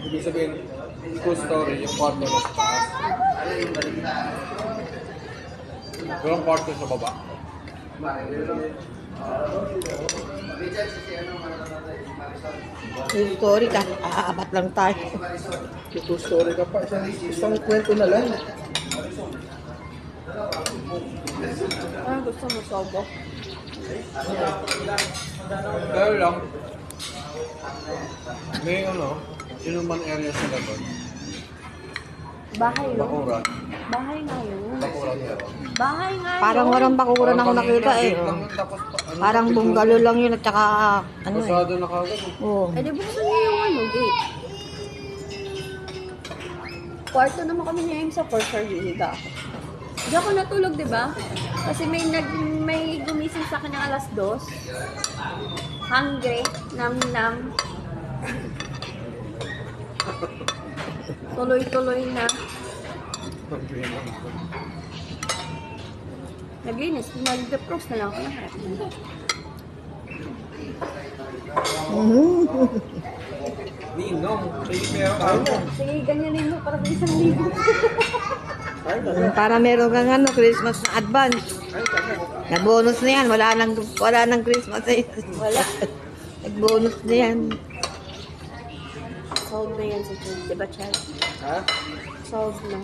Ibig sabihin, two-story yung kwarto na sa taas. Yung kwarto sa baba. Yung story ka, aabat lang tayo. Two-story ka pa. Isang kwento na lang. Ano gusto mo, sobo? Kaya lang, may inuman area sila doon. Bahay yun. Bakuran. Bahay nga yun. Bakuran meron. Bahay nga yun. Parang walang bakuran ako nakita eh. Tapos, Parang bungalow lang yun at saka ano eh. Pasado na kagad. Oo. Eh, di buksan niyo yung gate. Kwarto naman kami ni Aim sa for sure, hihiga ako. Hindi ako natulog, di ba? Kasi may gumising sa akin ng alas 2. Hungry, nam-nam. Tuloy-tuloy na. Naglinis, nag-defrost na lang ako lahat. Ninong, sige meron ako. Sige, ganyanin mo para may 1,000. Para meron kang Christmas na advance. Nag-bonus na yan. Wala nang Christmas eh. Wala. Nag-bonus na yan. Solve na yan si Chad. Diba, Chad? Ha? Solve na.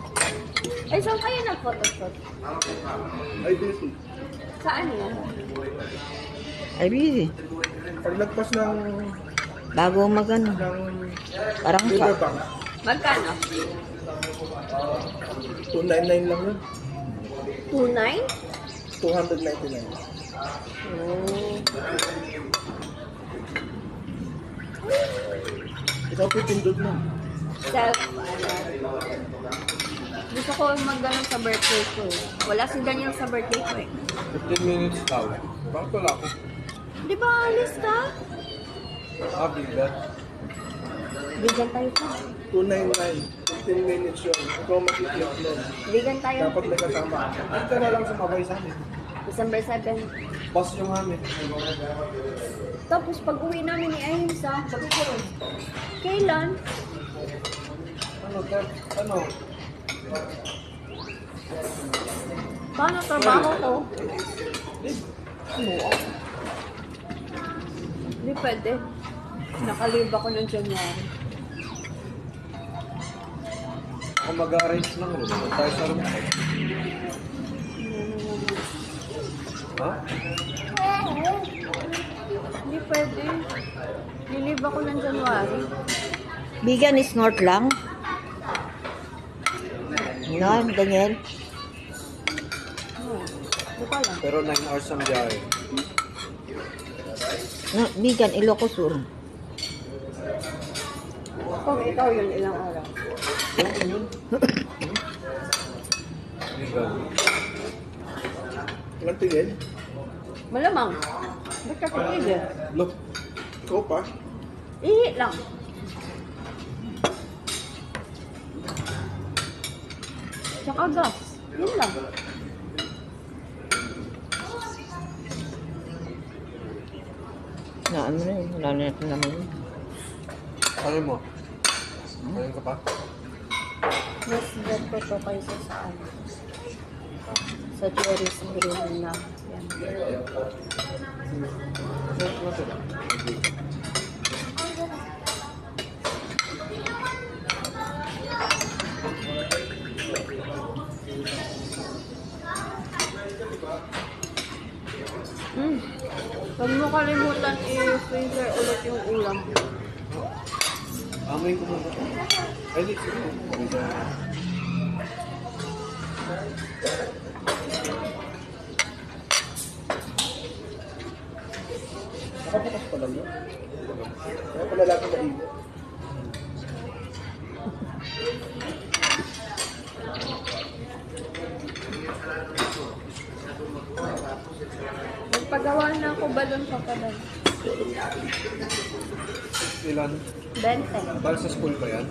Ay, saan kayo nag-photoshoot? Ay, busy. Saan yan? Ay, busy. Paglagpas ng Bago magano. Parang sa... Riverbank, Magkano? 299 lang yun. 2.9? 299. Oh. Ikaw pipindot mo. Self, gusto ko mag-ganon sa birthday ko. Wala si Daniel sa birthday ko eh. 15 minutes daw. Bakit wala ako? Di ba alis ka? Bigat. Bigyan tayo pa. 299. 15 minutes yun. Ikaw makikip nun. Bigyan tayo. Dapat may kasama. Hindi ka na lang sumabay sa amin. December 7. Boss yung amin. Tapos pag uwi namin ni Ahimsa, kailan? Ano? Paano trabaho ko? Hindi pwede. Nakalib ako ng January. Ako mag-arrange ng room. Tayo sa room. Ha? Hindi pwede. Nilib ako ng January. Vegan is north lang. No, Daniel. Hindi ko alam. Pero 9 hours ang biyahe. No, vegan, Ilocos Sur. Kung ikaw yun, ilang araw? Vegan. Ilang tingin? Malamang. Ba't ka pipili? Look. Ikaw pa? Ihi lang. Tsaka gas. Yun lang. Na ano na yun, wala na natin naman yun. Ano mo? Ayun ka pa? Mas bet ko to kaysa sa ano. Sa tourist green na. Yan. Ano sila? Huwag mo kalimutan i-freezer ulit yung ulam. Amoy ko muna. Ay, di. Sige. Nakabukas pala yun. Kaya pala lagi mainit. Magpagawa na ako balon pa pala. Ilan? 20. Para sa school ba yan?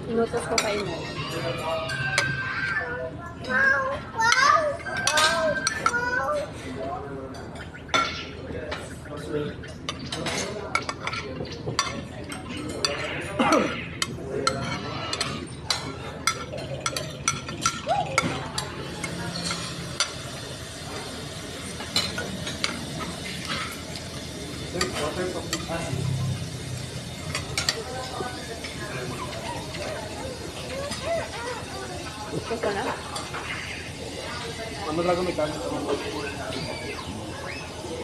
Inutos ko kay mo. Gusto ko na. Ano talaga may kanin?